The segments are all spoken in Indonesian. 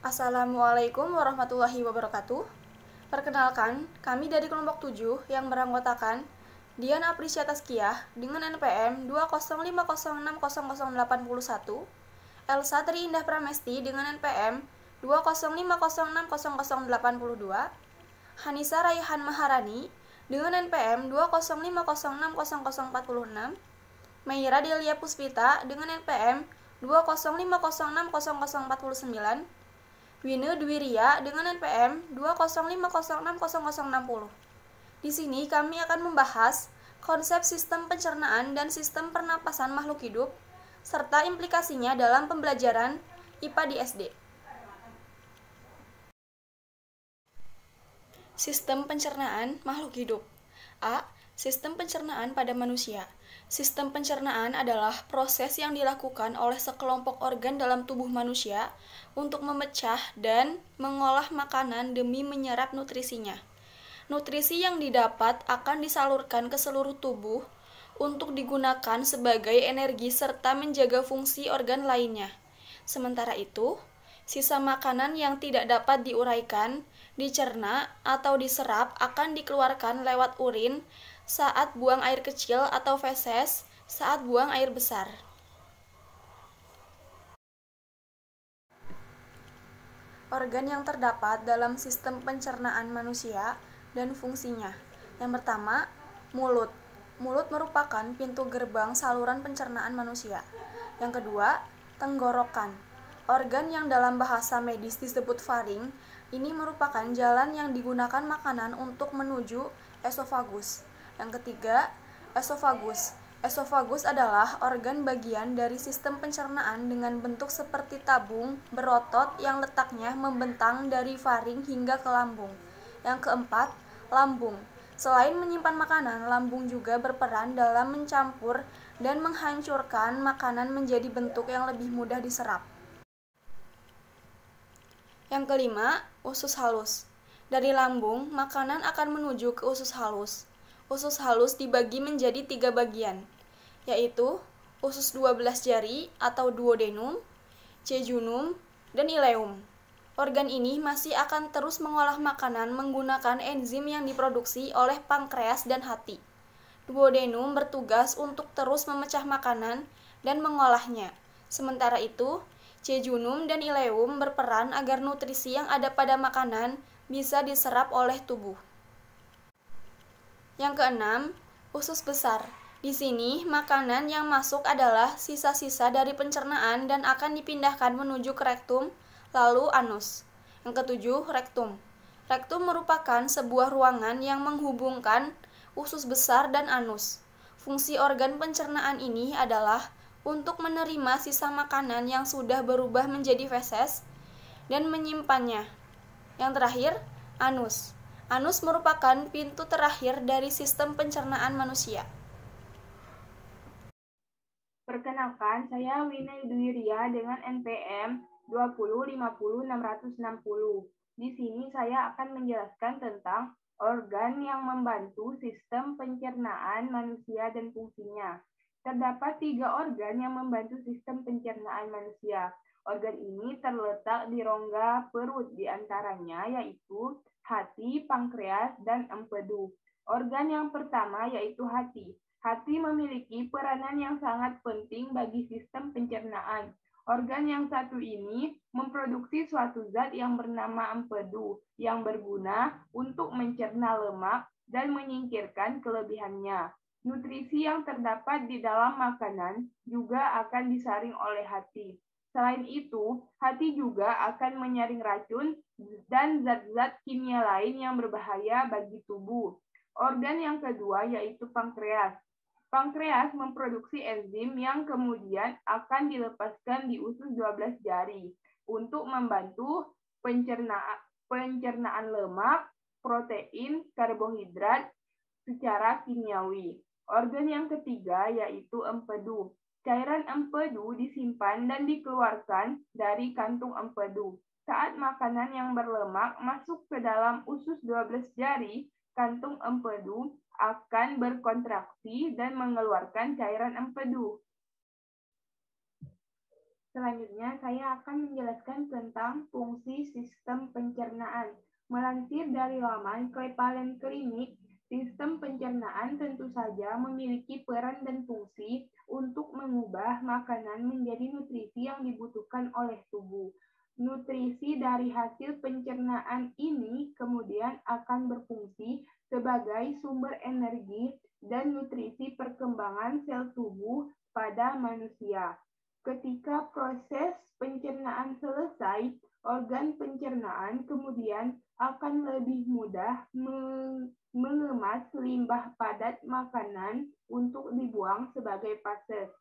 Assalamualaikum warahmatullahi wabarakatuh. Perkenalkan, kami dari kelompok 7 yang beranggotakan Dian Aprisya Tazkiyah dengan NPM 205060081, Elsa Triindah Pramesti dengan NPM 205060082, Hanisa Raihan Maharani dengan NPM 205060046, Meira Delia Puspita dengan NPM 205060049, Wine Dwiria dengan NPM 205060060. Di sini kami akan membahas konsep sistem pencernaan dan sistem pernapasan makhluk hidup serta implikasinya dalam pembelajaran IPA di SD. Sistem pencernaan makhluk hidup. A. Sistem pencernaan pada manusia. Sistem pencernaan adalah proses yang dilakukan oleh sekelompok organ dalam tubuh manusia untuk memecah dan mengolah makanan demi menyerap nutrisinya. Nutrisi yang didapat akan disalurkan ke seluruh tubuh untuk digunakan sebagai energi serta menjaga fungsi organ lainnya. Sementara itu, sisa makanan yang tidak dapat diuraikan, dicerna, atau diserap akan dikeluarkan lewat urin saat buang air kecil atau feses saat buang air besar. Organ yang terdapat dalam sistem pencernaan manusia dan fungsinya. Yang pertama, mulut. Mulut merupakan pintu gerbang saluran pencernaan manusia. Yang kedua, tenggorokan. Organ yang dalam bahasa medis disebut faring, ini merupakan jalan yang digunakan makanan untuk menuju esofagus. Yang ketiga, esofagus. Esofagus adalah organ bagian dari sistem pencernaan dengan bentuk seperti tabung berotot yang letaknya membentang dari faring hingga ke lambung. Yang keempat, lambung. Selain menyimpan makanan, lambung juga berperan dalam mencampur dan menghancurkan makanan menjadi bentuk yang lebih mudah diserap. Yang kelima, usus halus. Dari lambung, makanan akan menuju ke usus halus. Usus halus dibagi menjadi 3 bagian, yaitu usus 12 jari atau duodenum, jejunum, dan ileum. Organ ini masih akan terus mengolah makanan menggunakan enzim yang diproduksi oleh pankreas dan hati. Duodenum bertugas untuk terus memecah makanan dan mengolahnya. Sementara itu, jejunum dan ileum berperan agar nutrisi yang ada pada makanan bisa diserap oleh tubuh. Yang keenam, usus besar. Di sini, makanan yang masuk adalah sisa-sisa dari pencernaan dan akan dipindahkan menuju ke rektum, lalu anus. Yang ketujuh, rektum. Rektum merupakan sebuah ruangan yang menghubungkan usus besar dan anus. Fungsi organ pencernaan ini adalah untuk menerima sisa makanan yang sudah berubah menjadi feses dan menyimpannya. Yang terakhir, anus. Anus merupakan pintu terakhir dari sistem pencernaan manusia. Perkenalkan, saya Wina Dwiria dengan NPM 2050660. Di sini saya akan menjelaskan tentang organ yang membantu sistem pencernaan manusia dan fungsinya. Terdapat 3 organ yang membantu sistem pencernaan manusia. Organ ini terletak di rongga perut, di antaranya yaitu hati, pankreas, dan empedu. Organ yang pertama yaitu hati. Hati memiliki peranan yang sangat penting bagi sistem pencernaan. Organ yang satu ini memproduksi suatu zat yang bernama empedu, yang berguna untuk mencerna lemak dan menyingkirkan kelebihannya. Nutrisi yang terdapat di dalam makanan juga akan disaring oleh hati. Selain itu, hati juga akan menyaring racun dan zat-zat kimia lain yang berbahaya bagi tubuh. Organ yang kedua yaitu pankreas. Pankreas memproduksi enzim yang kemudian akan dilepaskan di usus 12 jari untuk membantu pencernaan lemak, protein, karbohidrat secara kimiawi. Organ yang ketiga yaitu empedu. Cairan empedu disimpan dan dikeluarkan dari kantung empedu. Saat makanan yang berlemak masuk ke dalam usus 12 jari, kantung empedu akan berkontraksi dan mengeluarkan cairan empedu. Selanjutnya, saya akan menjelaskan tentang fungsi sistem pencernaan. Melansir dari laman Kepalen Klinik, sistem pencernaan tentu saja memiliki peran dan fungsi untuk mengubah makanan menjadi nutrisi yang dibutuhkan oleh tubuh. Nutrisi dari hasil pencernaan ini kemudian akan berfungsi sebagai sumber energi dan nutrisi perkembangan sel tubuh pada manusia. Ketika proses pencernaan selesai, organ pencernaan kemudian akan lebih mudah mengemas limbah padat makanan untuk dibuang sebagai fase.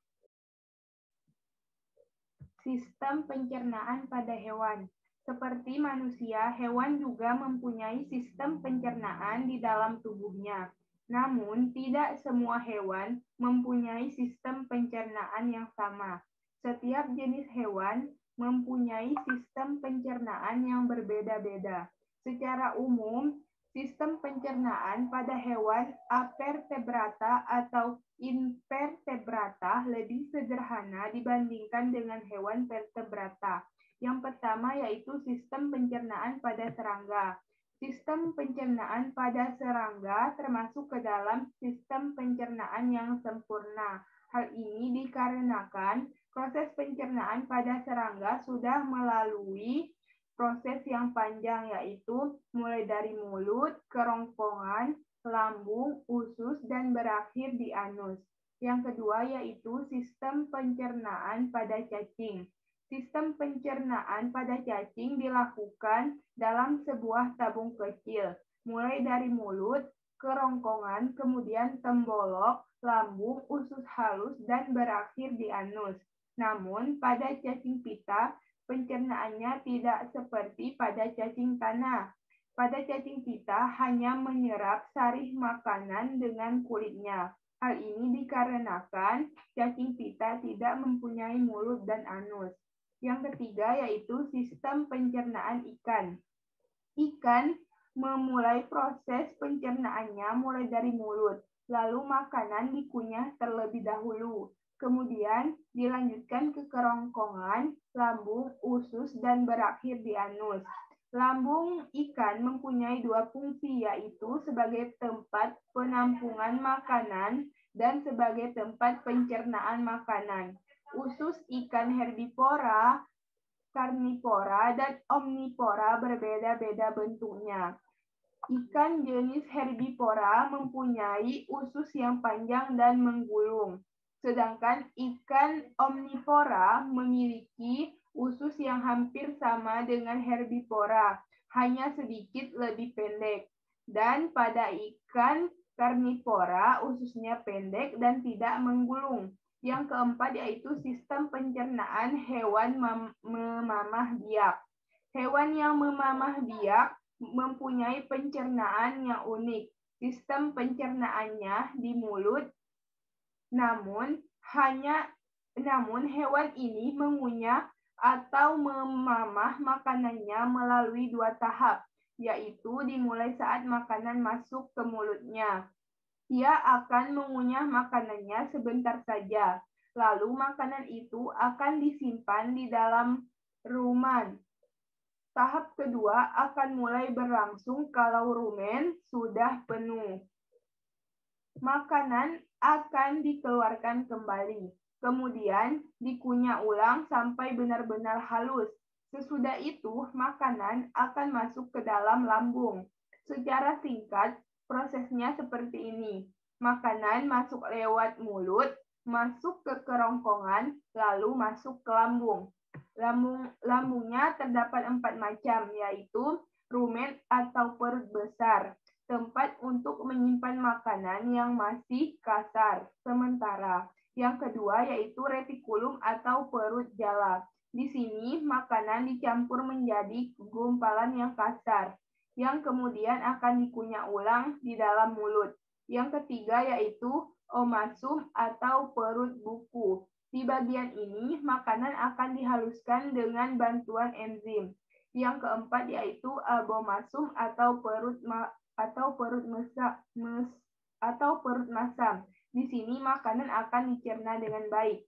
Sistem pencernaan pada hewan. Seperti manusia, hewan juga mempunyai sistem pencernaan di dalam tubuhnya. Namun, tidak semua hewan mempunyai sistem pencernaan yang sama. Setiap jenis hewan mempunyai sistem pencernaan yang berbeda-beda. Secara umum, sistem pencernaan pada hewan avertebrata atau invertebrata lebih sederhana dibandingkan dengan hewan vertebrata. Yang pertama yaitu sistem pencernaan pada serangga. Sistem pencernaan pada serangga termasuk ke dalam sistem pencernaan yang sempurna. Hal ini dikarenakan proses pencernaan pada serangga sudah melalui proses yang panjang, yaitu mulai dari mulut, kerongkongan, lambung, usus, dan berakhir di anus. Yang kedua yaitu sistem pencernaan pada cacing. Sistem pencernaan pada cacing dilakukan dalam sebuah tabung kecil, mulai dari mulut, kerongkongan, kemudian tembolok, lambung, usus halus, dan berakhir di anus. Namun, pada cacing pita, pencernaannya tidak seperti pada cacing tanah. Pada cacing pita hanya menyerap sarih makanan dengan kulitnya. Hal ini dikarenakan cacing pita tidak mempunyai mulut dan anus. Yang ketiga yaitu sistem pencernaan ikan. Ikan memulai proses pencernaannya mulai dari mulut, lalu makanan dikunyah terlebih dahulu. Kemudian dilanjutkan ke kerongkongan, lambung, usus, dan berakhir di anus. Lambung ikan mempunyai dua fungsi, yaitu sebagai tempat penampungan makanan dan sebagai tempat pencernaan makanan. Usus ikan herbivora, karnivora, dan omnivora berbeda-beda bentuknya. Ikan jenis herbivora mempunyai usus yang panjang dan menggulung, sedangkan ikan omnivora memiliki usus yang hampir sama dengan herbivora, hanya sedikit lebih pendek. Dan pada ikan karnivora ususnya pendek dan tidak menggulung. Yang keempat yaitu sistem pencernaan hewan memamah biak. Hewan yang memamah biak mempunyai pencernaan yang unik. Sistem pencernaannya di mulut, namun hewan ini mengunyah atau memamah makanannya melalui dua tahap, yaitu dimulai saat makanan masuk ke mulutnya. Ia akan mengunyah makanannya sebentar saja, lalu makanan itu akan disimpan di dalam rumen. Tahap kedua akan mulai berlangsung kalau rumen sudah penuh. Makanan akan dikeluarkan kembali, kemudian dikunyah ulang sampai benar-benar halus. Sesudah itu, makanan akan masuk ke dalam lambung. Secara singkat, prosesnya seperti ini. Makanan masuk lewat mulut, masuk ke kerongkongan, lalu masuk ke lambung. Lambungnya terdapat 4 macam, yaitu rumen atau perut besar, tempat untuk menyimpan makanan yang masih kasar. Sementara yang kedua yaitu retikulum atau perut jala. Di sini makanan dicampur menjadi gumpalan yang kasar, yang kemudian akan dikunyah ulang di dalam mulut. Yang ketiga yaitu omasum atau perut buku. Di bagian ini, makanan akan dihaluskan dengan bantuan enzim. Yang keempat yaitu abomasum atau perut masam. Di sini makanan akan dicerna dengan baik.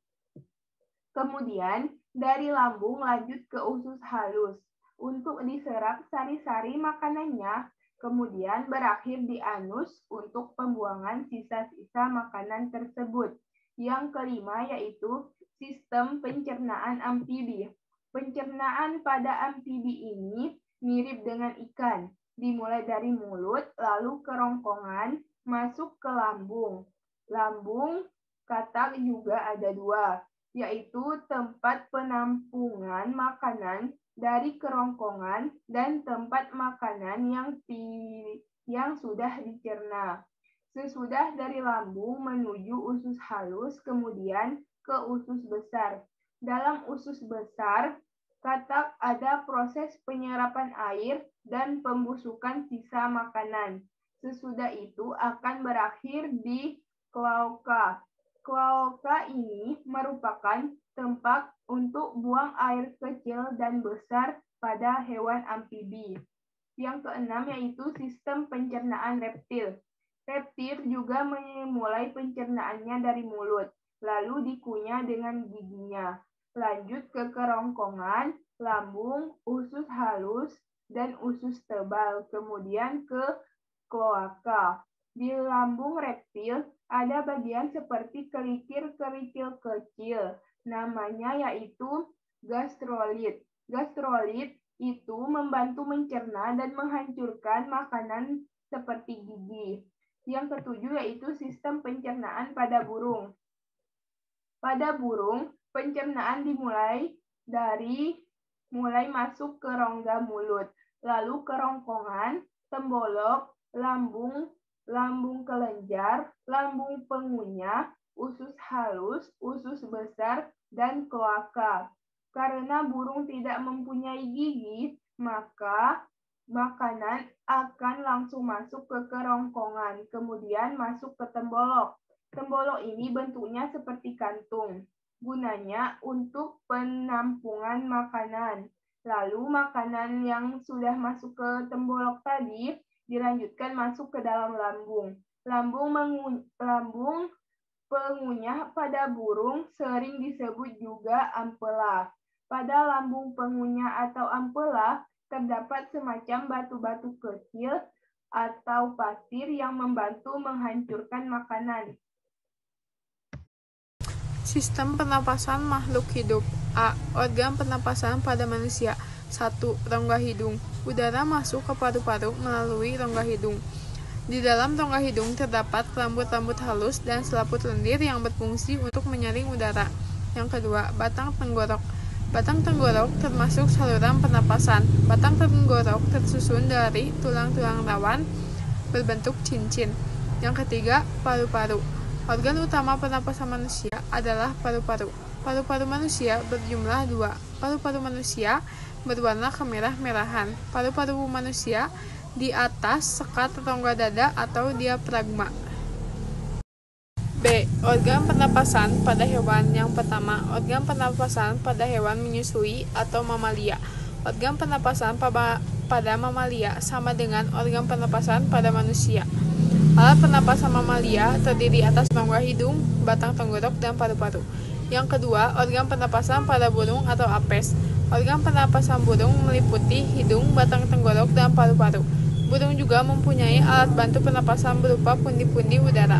Kemudian Dari lambung lanjut ke usus halus untuk diserap sari-sari makanannya, kemudian berakhir di anus untuk pembuangan sisa-sisa makanan tersebut. Yang kelima yaitu sistem pencernaan amfibi. Pencernaan pada amfibi ini mirip dengan ikan, dimulai dari mulut, lalu kerongkongan, masuk ke lambung. Lambung katak juga ada dua, yaitu tempat penampungan makanan dari kerongkongan dan tempat makanan yang sudah dicerna. Sesudah dari lambung menuju usus halus, kemudian ke usus besar. Dalam usus besar, katak ada proses penyerapan air dan pembusukan sisa makanan. Sesudah itu akan berakhir di kloaka. Kloaka ini merupakan tempat untuk buang air kecil dan besar pada hewan amfibi. Yang keenam yaitu sistem pencernaan reptil. Reptil juga memulai pencernaannya dari mulut, lalu dikunyah dengan giginya. Lanjut ke kerongkongan, lambung, usus halus, dan usus tebal, kemudian ke kloaka. Di lambung reptil ada bagian seperti kerikil-kerikil kecil, namanya yaitu gastrolit. Gastrolit itu membantu mencerna dan menghancurkan makanan seperti gigi. Yang ketujuh yaitu sistem pencernaan pada burung. Pada burung, pencernaan dimulai dari masuk ke rongga mulut, lalu kerongkongan, tembolok, lambung kelenjar, lambung pengunyah, usus halus, usus besar, dan kloaka. Karena burung tidak mempunyai gigi, maka makanan akan langsung masuk ke kerongkongan, kemudian masuk ke tembolok. Tembolok ini bentuknya seperti kantung, gunanya untuk penampungan makanan. Lalu makanan yang sudah masuk ke tembolok tadi dilanjutkan masuk ke dalam lambung. Lambung pengunyah pada burung sering disebut juga ampela. Pada lambung pengunyah atau ampela terdapat semacam batu-batu kecil atau pasir yang membantu menghancurkan makanan. Sistem pernapasan makhluk hidup. A. Organ pernapasan pada manusia. 1. Rongga hidung. Udara masuk ke paru-paru melalui rongga hidung. Di dalam rongga hidung terdapat rambut-rambut halus dan selaput lendir yang berfungsi untuk menyaring udara. Yang kedua, batang tenggorok. Batang tenggorok termasuk saluran pernapasan. Batang tenggorok tersusun dari tulang-tulang rawan berbentuk cincin. Yang ketiga, paru-paru. Organ utama pernapasan manusia adalah paru-paru. Paru-paru manusia berjumlah 2. Paru-paru manusia berwarna kemerah-merahan. Paru-paru manusia di atas sekat rongga dada atau diafragma. B. Organ pernapasan pada hewan. Yang pertama, organ pernapasan pada hewan menyusui atau mamalia. Organ pernapasan pada mamalia sama dengan organ pernapasan pada manusia. Alat pernapasan mamalia terdiri atas rongga hidung, batang tenggorok, dan paru-paru. Yang kedua, organ pernapasan pada burung atau apes. Organ pernapasan burung meliputi hidung, batang tenggorok, dan paru-paru. Burung juga mempunyai alat bantu pernapasan berupa pundi-pundi udara.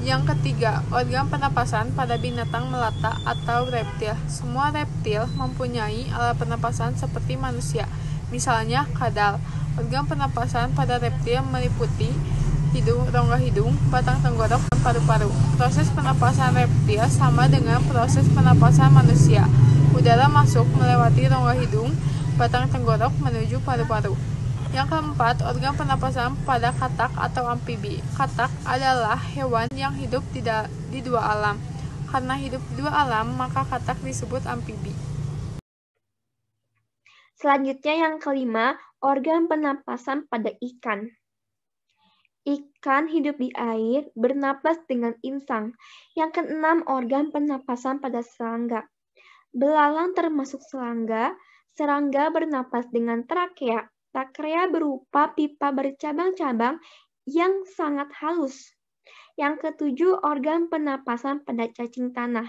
Yang ketiga, organ pernapasan pada binatang melata atau reptil. Semua reptil mempunyai alat pernapasan seperti manusia, misalnya kadal. Organ pernapasan pada reptil meliputi rongga hidung, batang tenggorok, dan paru-paru. Proses pernapasan reptil sama dengan proses pernapasan manusia. Udara masuk melewati rongga hidung, batang tenggorok menuju paru-paru. Yang keempat, organ pernapasan pada katak atau amfibi. Katak adalah hewan yang hidup di dua alam. Karena hidup di dua alam, maka katak disebut amfibi. Selanjutnya yang kelima, organ pernapasan pada ikan. Ikan hidup di air, bernapas dengan insang. Yang keenam, organ pernapasan pada serangga. Belalang termasuk serangga. Serangga bernapas dengan trakea. Trakea berupa pipa bercabang-cabang yang sangat halus. Yang ketujuh, organ pernapasan pada cacing tanah.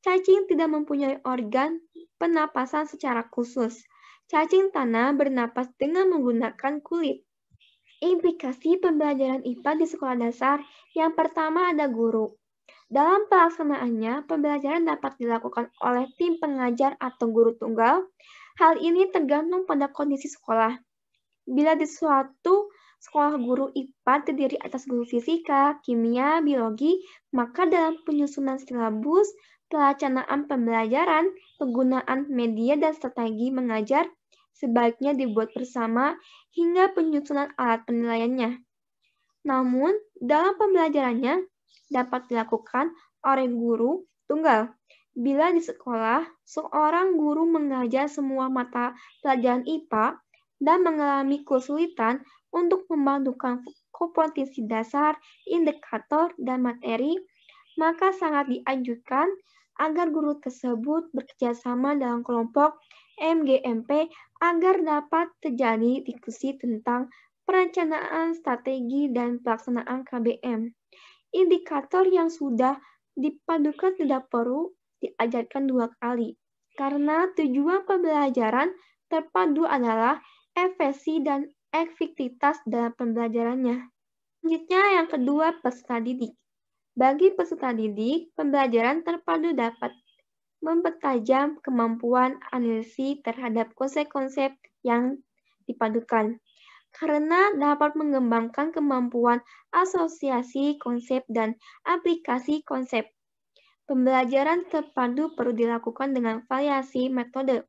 Cacing tidak mempunyai organ pernapasan secara khusus. Cacing tanah bernapas dengan menggunakan kulit. Implikasi pembelajaran IPA di sekolah dasar. Yang pertama ada guru. Dalam pelaksanaannya, pembelajaran dapat dilakukan oleh tim pengajar atau guru tunggal. Hal ini tergantung pada kondisi sekolah. Bila di suatu sekolah guru IPA terdiri atas guru fisika, kimia, biologi, maka dalam penyusunan silabus, pelaksanaan pembelajaran, penggunaan media dan strategi mengajar sebaiknya dibuat bersama hingga penyusunan alat penilaiannya. Namun, dalam pembelajarannya dapat dilakukan oleh guru tunggal. Bila di sekolah, seorang guru mengajar semua mata pelajaran IPA dan mengalami kesulitan untuk membantukan kompetensi dasar, indikator, dan materi, maka sangat dianjurkan agar guru tersebut bekerjasama dalam kelompok MGMP agar dapat terjadi diskusi tentang perencanaan strategi dan pelaksanaan KBM. Indikator yang sudah dipadukan tidak perlu diajarkan 2 kali, karena tujuan pembelajaran terpadu adalah efisiensi dan efektivitas dalam pembelajarannya. Selanjutnya yang kedua, peserta didik. Bagi peserta didik, pembelajaran terpadu dapat mempertajam kemampuan analisis terhadap konsep-konsep yang dipadukan, karena dapat mengembangkan kemampuan asosiasi konsep dan aplikasi konsep. Pembelajaran terpadu perlu dilakukan dengan variasi metode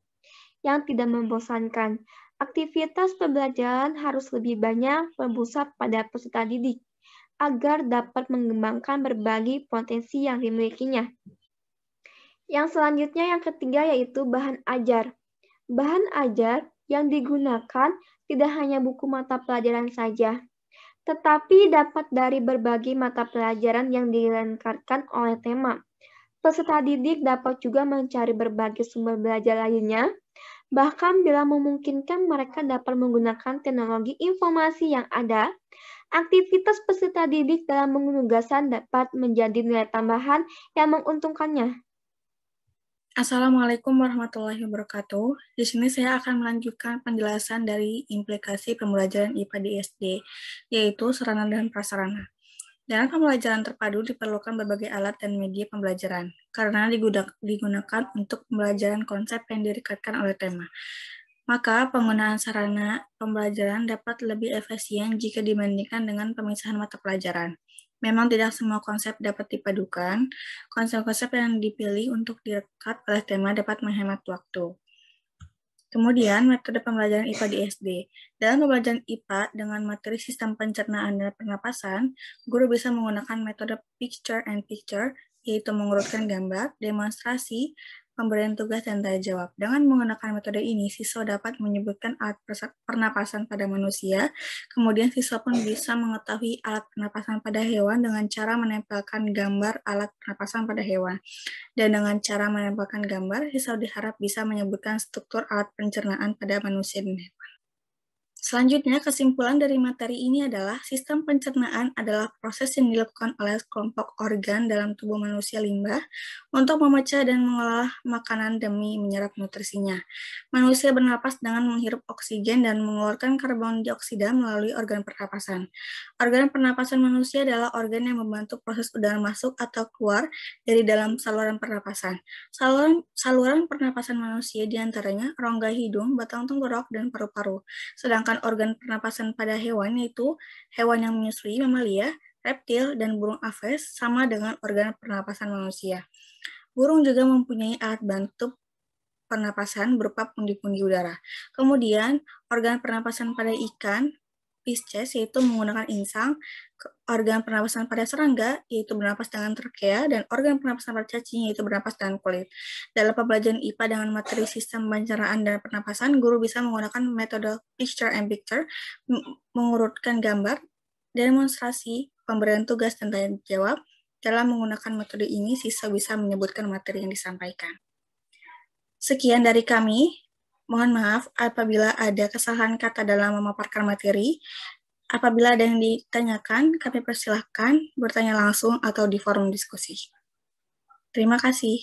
yang tidak membosankan. Aktivitas pembelajaran harus lebih banyak berpusat pada peserta didik agar dapat mengembangkan berbagai potensi yang dimilikinya. Yang selanjutnya yang ketiga yaitu bahan ajar. Bahan ajar yang digunakan tidak hanya buku mata pelajaran saja, tetapi dapat dari berbagai mata pelajaran yang dilengkapkan oleh tema. Peserta didik dapat juga mencari berbagai sumber belajar lainnya, bahkan bila memungkinkan mereka dapat menggunakan teknologi informasi yang ada. Aktivitas peserta didik dalam penugasan dapat menjadi nilai tambahan yang menguntungkannya. Assalamualaikum warahmatullahi wabarakatuh. Di sini saya akan melanjutkan penjelasan dari implikasi pembelajaran IPA di SD, yaitu sarana dan prasarana. Dalam pembelajaran terpadu diperlukan berbagai alat dan media pembelajaran, karena digunakan untuk pembelajaran konsep yang direkatkan oleh tema. Maka penggunaan sarana pembelajaran dapat lebih efisien jika dibandingkan dengan pemisahan mata pelajaran. Memang tidak semua konsep dapat dipadukan. Konsep-konsep yang dipilih untuk direkat oleh tema dapat menghemat waktu. Kemudian, metode pembelajaran IPA di SD. Dalam pembelajaran IPA dengan materi sistem pencernaan dan pernapasan, guru bisa menggunakan metode picture and picture, yaitu mengurutkan gambar, demonstrasi, pemberian tugas dan tanya jawab. Dengan menggunakan metode ini, siswa dapat menyebutkan alat pernapasan pada manusia, kemudian siswa pun bisa mengetahui alat pernapasan pada hewan dengan cara menempelkan gambar alat pernapasan pada hewan. Dan dengan cara menempelkan gambar, siswa diharap bisa menyebutkan struktur alat pencernaan pada manusia dan hewan. Selanjutnya, kesimpulan dari materi ini adalah sistem pencernaan adalah proses yang dilakukan oleh kelompok organ dalam tubuh manusia limbah untuk memecah dan mengolah makanan demi menyerap nutrisinya. Manusia bernapas dengan menghirup oksigen dan mengeluarkan karbon dioksida melalui organ pernapasan. Organ pernapasan manusia adalah organ yang membantu proses udara masuk atau keluar dari dalam saluran pernapasan. Saluran pernapasan manusia diantaranya rongga hidung, batang tenggorok, dan paru-paru. Sedangkan organ pernapasan pada hewan yaitu hewan yang menyusui, mamalia, reptil, dan burung aves sama dengan organ pernapasan manusia. Burung juga mempunyai alat bantu pernapasan berupa pundi-pundi udara. Kemudian, organ pernapasan pada ikan, Pisces, yaitu menggunakan insang, organ pernapasan pada serangga, yaitu bernapas dengan trachea, dan organ pernapasan pada cacing, yaitu bernapas dengan kulit. Dalam pembelajaran IPA dengan materi sistem pencernaan dan pernapasan, guru bisa menggunakan metode picture and picture, mengurutkan gambar, demonstrasi, pemberian tugas, dan tanya jawab. Dalam menggunakan metode ini, siswa bisa menyebutkan materi yang disampaikan. Sekian dari kami. Mohon maaf apabila ada kesalahan kata dalam memaparkan materi. Apabila ada yang ditanyakan, kami persilahkan bertanya langsung atau di forum diskusi. Terima kasih.